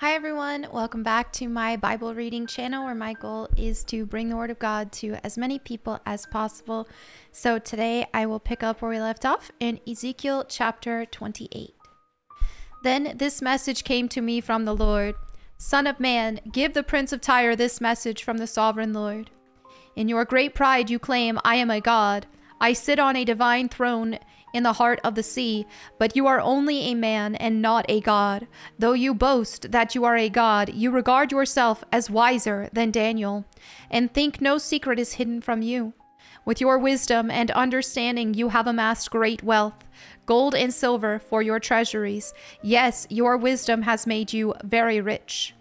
Hi everyone, welcome back to my Bible reading channel where my goal is to bring the Word of God to as many people as possible. So today I will pick up where we left off in Ezekiel chapter 28. Then this message came to me from the Lord. Son of man, give the prince of Tyre this message from the sovereign Lord. In your great pride you claim, I am a god. I sit on a divine throne in the heart of the sea, but you are only a man and not a god. Though you boast that you are a god, you regard yourself as wiser than Daniel, and think no secret is hidden from you. With your wisdom and understanding you have amassed great wealth, gold and silver for your treasuries. Yes, your wisdom has made you very rich,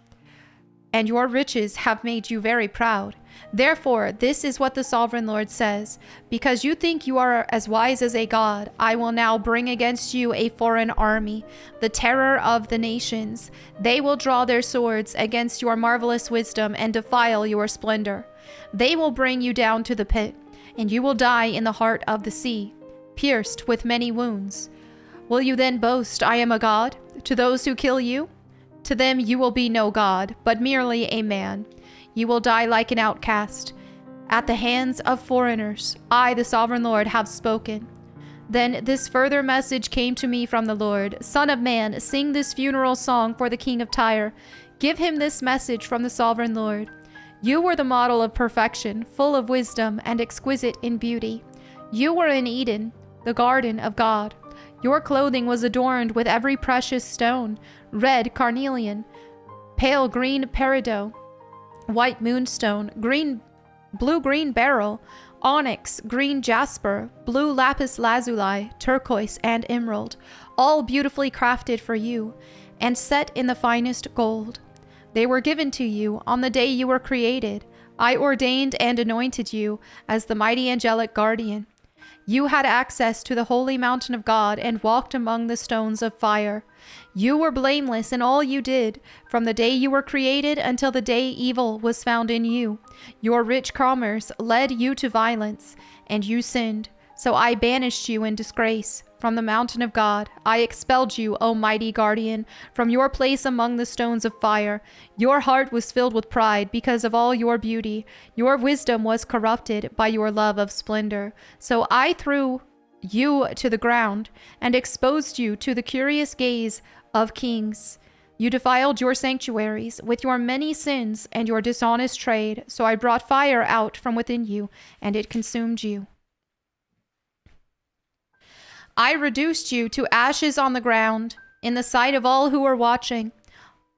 and your riches have made you very proud. Therefore, this is what the sovereign Lord says. Because you think you are as wise as a god, I will now bring against you a foreign army, the terror of the nations. They will draw their swords against your marvelous wisdom and defile your splendor. They will bring you down to the pit, and you will die in the heart of the sea, pierced with many wounds. Will you then boast, I am a god, to those who kill you? To them you will be no god, but merely a man. You will die like an outcast, at the hands of foreigners. I, the sovereign Lord, have spoken. Then this further message came to me from the Lord. Son of man, sing this funeral song for the king of Tyre. Give him this message from the sovereign Lord. You were the model of perfection, full of wisdom and exquisite in beauty. You were in Eden, the garden of God. Your clothing was adorned with every precious stone, red carnelian, pale green peridot, white moonstone, blue-green beryl, onyx, green jasper, blue lapis lazuli, turquoise, and emerald, all beautifully crafted for you, and set in the finest gold. They were given to you on the day you were created. I ordained and anointed you as the mighty angelic guardian. You had access to the holy mountain of God and walked among the stones of fire. You were blameless in all you did, from the day you were created until the day evil was found in you. Your rich commerce led you to violence, and you sinned. So I banished you in disgrace from the mountain of God. I expelled you, O mighty guardian, from your place among the stones of fire. Your heart was filled with pride because of all your beauty. Your wisdom was corrupted by your love of splendor. So I threw you to the ground and exposed you to the curious gaze of kings. You defiled your sanctuaries with your many sins and your dishonest trade. So I brought fire out from within you, and it consumed you. I reduced you to ashes on the ground in the sight of all who were watching.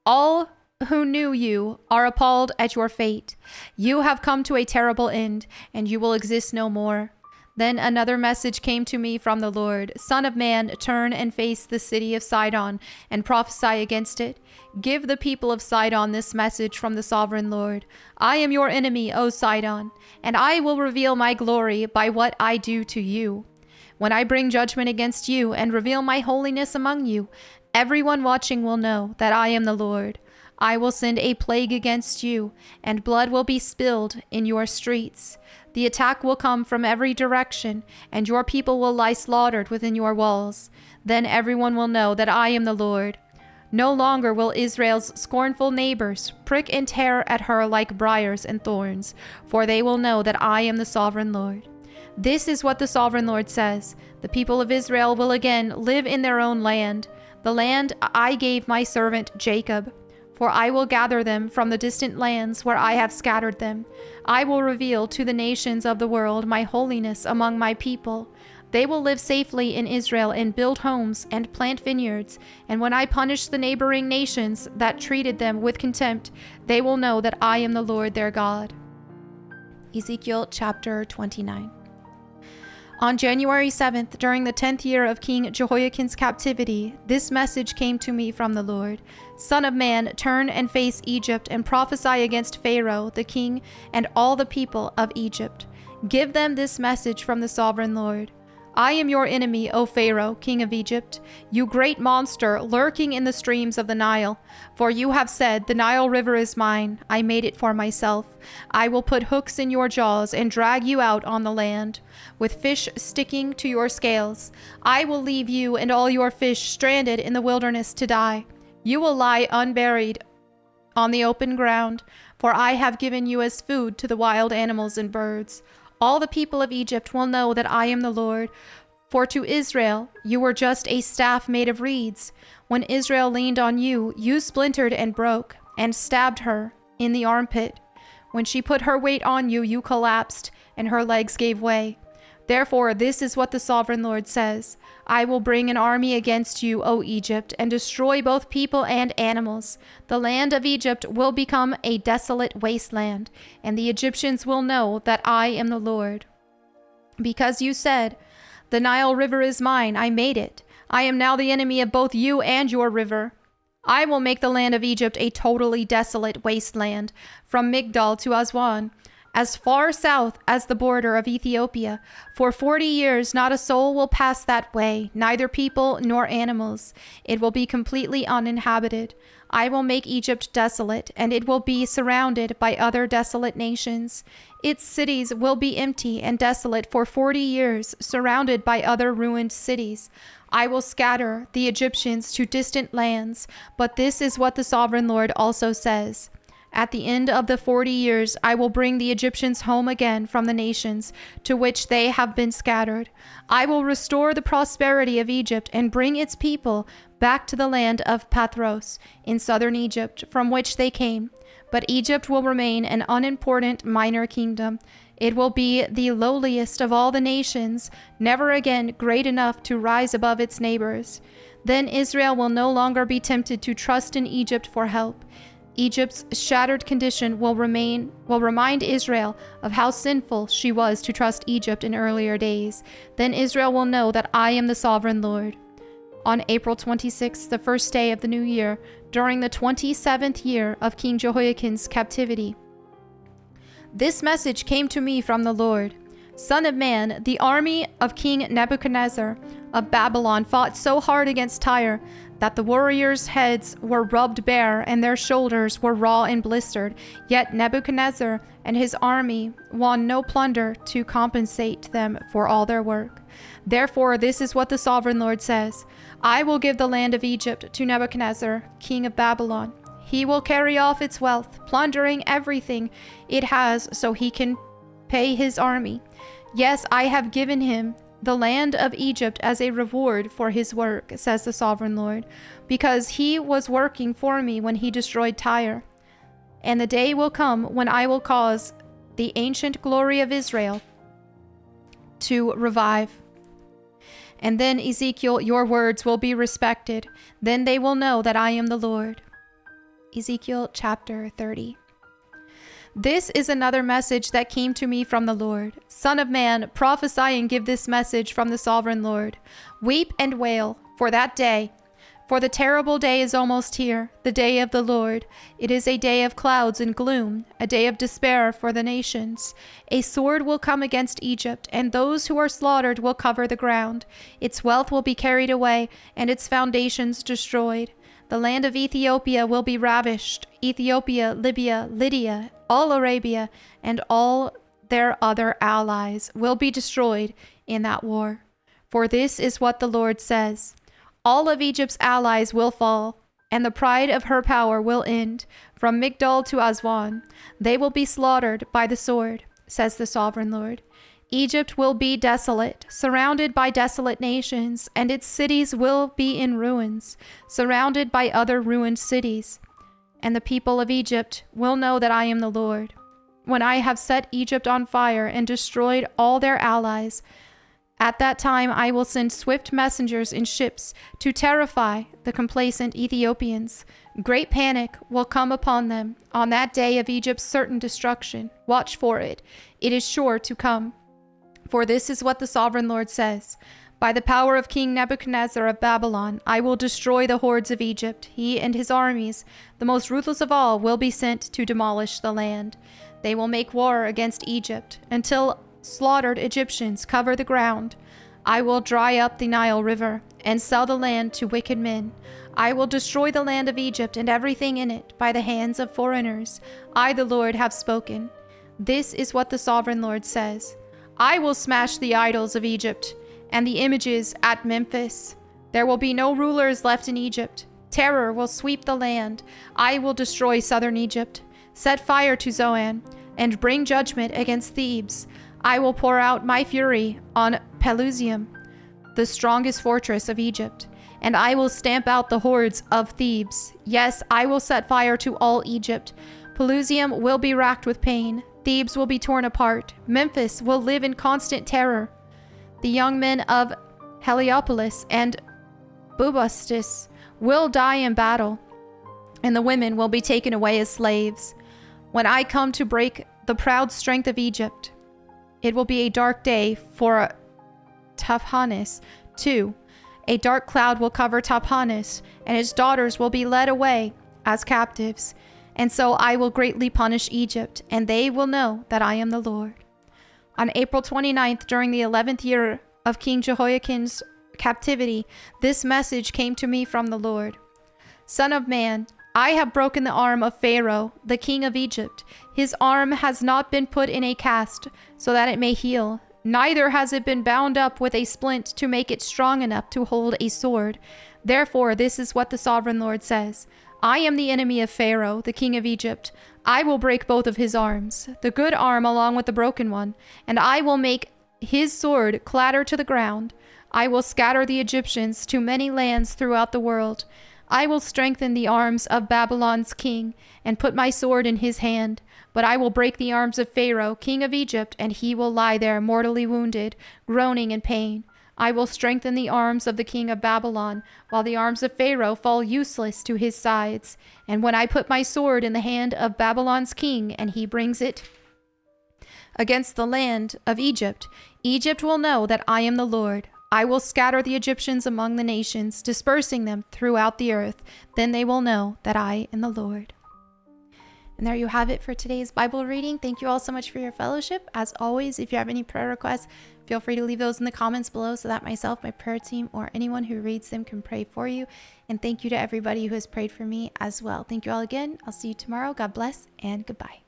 All who knew you are appalled at your fate. You have come to a terrible end, and you will exist no more. Then another message came to me from the Lord. Son of man, turn and face the city of Sidon and prophesy against it. Give the people of Sidon this message from the sovereign Lord. I am your enemy, O Sidon, and I will reveal my glory by what I do to you. When I bring judgment against you and reveal my holiness among you, everyone watching will know that I am the Lord. I will send a plague against you, and blood will be spilled in your streets. The attack will come from every direction, and your people will lie slaughtered within your walls. Then everyone will know that I am the Lord. No longer will Israel's scornful neighbors prick and tear at her like briars and thorns, for they will know that I am the sovereign Lord. This is what the sovereign Lord says. The people of Israel will again live in their own land, the land I gave my servant Jacob. For I will gather them from the distant lands where I have scattered them. I will reveal to the nations of the world my holiness among my people. They will live safely in Israel and build homes and plant vineyards. And when I punish the neighboring nations that treated them with contempt, they will know that I am the Lord their God. Ezekiel chapter 29. On January 7th, during the 10th year of King Jehoiakim's captivity, this message came to me from the Lord. Son of man, turn and face Egypt and prophesy against Pharaoh, the king, and all the people of Egypt. Give them this message from the sovereign Lord. I am your enemy, O Pharaoh, king of Egypt, you great monster lurking in the streams of the Nile. For you have said, the Nile River is mine. I made it for myself. I will put hooks in your jaws and drag you out on the land, with fish sticking to your scales. I will leave you and all your fish stranded in the wilderness to die. You will lie unburied on the open ground, for I have given you as food to the wild animals and birds. All the people of Egypt will know that I am the Lord. For to Israel you were just a staff made of reeds. When Israel leaned on you, you splintered and broke, and stabbed her in the armpit. When she put her weight on you, you collapsed, and her legs gave way. Therefore, this is what the sovereign Lord says. I will bring an army against you, O Egypt, and destroy both people and animals. The land of Egypt will become a desolate wasteland, and the Egyptians will know that I am the Lord. Because you said, the Nile River is mine, I made it. I am now the enemy of both you and your river. I will make the land of Egypt a totally desolate wasteland, from Migdol to Aswan, as far south as the border of Ethiopia. For 40 years not a soul will pass that way, neither people nor animals. It will be completely uninhabited. I will make Egypt desolate, and it will be surrounded by other desolate nations. Its cities will be empty and desolate for 40 years, surrounded by other ruined cities. I will scatter the Egyptians to distant lands, but this is what the sovereign Lord also says. At the end of the 40 years, I will bring the Egyptians home again from the nations to which they have been scattered. I will restore the prosperity of Egypt and bring its people back to the land of Pathros in southern Egypt, from which they came. But Egypt will remain an unimportant minor kingdom. It will be the lowliest of all the nations, never again great enough to rise above its neighbors. Then Israel will no longer be tempted to trust in Egypt for help. Egypt's shattered condition will remind Israel of how sinful she was to trust Egypt in earlier days. Then Israel will know that I am the sovereign Lord. On April 26th, the first day of the new year, during the 27th year of King Jehoiakim's captivity, this message came to me from the Lord. Son of man, the army of King Nebuchadnezzar of Babylon fought so hard against Tyre that the warriors' heads were rubbed bare and their shoulders were raw and blistered. Yet Nebuchadnezzar and his army won no plunder to compensate them for all their work. Therefore, this is what the sovereign Lord says. I will give the land of Egypt to Nebuchadnezzar, king of Babylon. He will carry off its wealth, plundering everything it has so he can pay his army. Yes, I have given him the land of Egypt as a reward for his work, says the sovereign Lord, because he was working for me when he destroyed Tyre. And the day will come when I will cause the ancient glory of Israel to revive. And then, Ezekiel, your words will be respected. Then they will know that I am the Lord. Ezekiel chapter 30. This is another message that came to me from the Lord. Son of man, prophesy and give this message from the sovereign Lord. Weep and wail for that day, for the terrible day is almost here, the day of the Lord. It is a day of clouds and gloom, a day of despair for the nations. A sword will come against Egypt, and those who are slaughtered will cover the ground. Its wealth will be carried away, and its foundations destroyed. The land of Ethiopia will be ravished. Ethiopia, Libya, Lydia, all Arabia, and all their other allies will be destroyed in that war. For this is what the Lord says. All of Egypt's allies will fall, and the pride of her power will end. From Migdol to Aswan, they will be slaughtered by the sword, says the sovereign Lord. Egypt will be desolate, surrounded by desolate nations, and its cities will be in ruins, surrounded by other ruined cities. And the people of Egypt will know that I am the Lord. When I have set Egypt on fire and destroyed all their allies, at that time I will send swift messengers in ships to terrify the complacent Ethiopians. Great panic will come upon them on that day of Egypt's certain destruction. Watch for it. It is sure to come. For this is what the sovereign Lord says. By the power of King Nebuchadnezzar of Babylon, I will destroy the hordes of Egypt. He and his armies, the most ruthless of all, will be sent to demolish the land. They will make war against Egypt until slaughtered Egyptians cover the ground. I will dry up the Nile River and sell the land to wicked men. I will destroy the land of Egypt and everything in it by the hands of foreigners. I, the Lord, have spoken. This is what the sovereign Lord says. I will smash the idols of Egypt and the images at Memphis. There will be no rulers left in Egypt. Terror will sweep the land. I will destroy southern Egypt, set fire to Zoan, and bring judgment against Thebes. I will pour out my fury on Pelusium, the strongest fortress of Egypt, and I will stamp out the hordes of Thebes. Yes, I will set fire to all Egypt. Pelusium will be racked with pain. Thebes will be torn apart. Memphis will live in constant terror. The young men of Heliopolis and Bubastis will die in battle, and the women will be taken away as slaves. When I come to break the proud strength of Egypt, it will be a dark day for Tahpanhes too. A dark cloud will cover Tahpanhes, and his daughters will be led away as captives. And so I will greatly punish Egypt, and they will know that I am the Lord. On April 29th, during the 11th year of King Jehoiakim's captivity, this message came to me from the Lord. Son of man, I have broken the arm of Pharaoh, the king of Egypt. His arm has not been put in a cast so that it may heal. Neither has it been bound up with a splint to make it strong enough to hold a sword. Therefore, this is what the sovereign Lord says. I am the enemy of Pharaoh, the king of Egypt. I will break both of his arms, the good arm along with the broken one, and I will make his sword clatter to the ground. I will scatter the Egyptians to many lands throughout the world. I will strengthen the arms of Babylon's king and put my sword in his hand. But I will break the arms of Pharaoh, king of Egypt, and he will lie there mortally wounded, groaning in pain. I will strengthen the arms of the king of Babylon, while the arms of Pharaoh fall useless to his sides. And when I put my sword in the hand of Babylon's king, and he brings it against the land of Egypt, Egypt will know that I am the Lord. I will scatter the Egyptians among the nations, dispersing them throughout the earth. Then they will know that I am the Lord. And there you have it for today's Bible reading. Thank you all so much for your fellowship. As always, if you have any prayer requests, feel free to leave those in the comments below so that myself, my prayer team, or anyone who reads them can pray for you. And thank you to everybody who has prayed for me as well. Thank you all again. I'll see you tomorrow. God bless and goodbye.